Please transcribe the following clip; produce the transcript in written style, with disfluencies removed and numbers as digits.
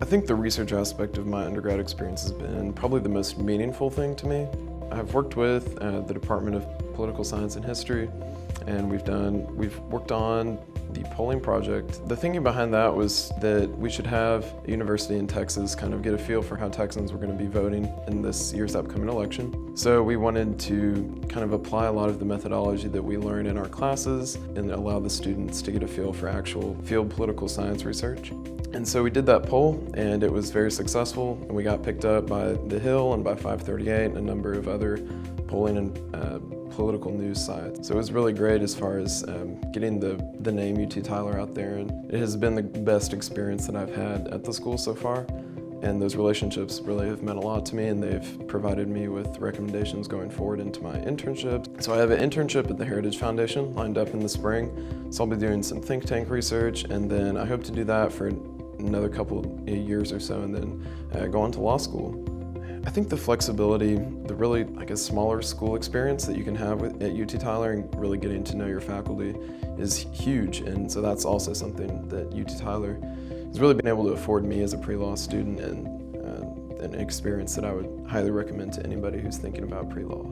think the research aspect of my undergrad experience has been probably the most meaningful thing to me. I've worked with the Department of Political Science and History, and we've worked on the polling project. The thinking behind that was that we should have a university in Texas kind of get a feel for how Texans were going to be voting in this year's upcoming election. So we wanted to kind of apply a lot of the methodology that we learn in our classes and allow the students to get a feel for actual field political science research. And so we did that poll, and it was very successful, and we got picked up by The Hill and by 538 and a number of other polling and political news sites. So it was really great as far as getting the name UT Tyler out there, and it has been the best experience that I've had at the school so far. And those relationships really have meant a lot to me, and they've provided me with recommendations going forward into my internship. So I have an internship at the Heritage Foundation lined up in the spring, so I'll be doing some think tank research, and then I hope to do that for another couple of years or so, and then go on to law school. I think the flexibility, the really, smaller school experience that you can have at UT Tyler and really getting to know your faculty is huge, and so that's also something that UT Tyler has really been able to afford me as a pre-law student, and an experience that I would highly recommend to anybody who's thinking about pre-law.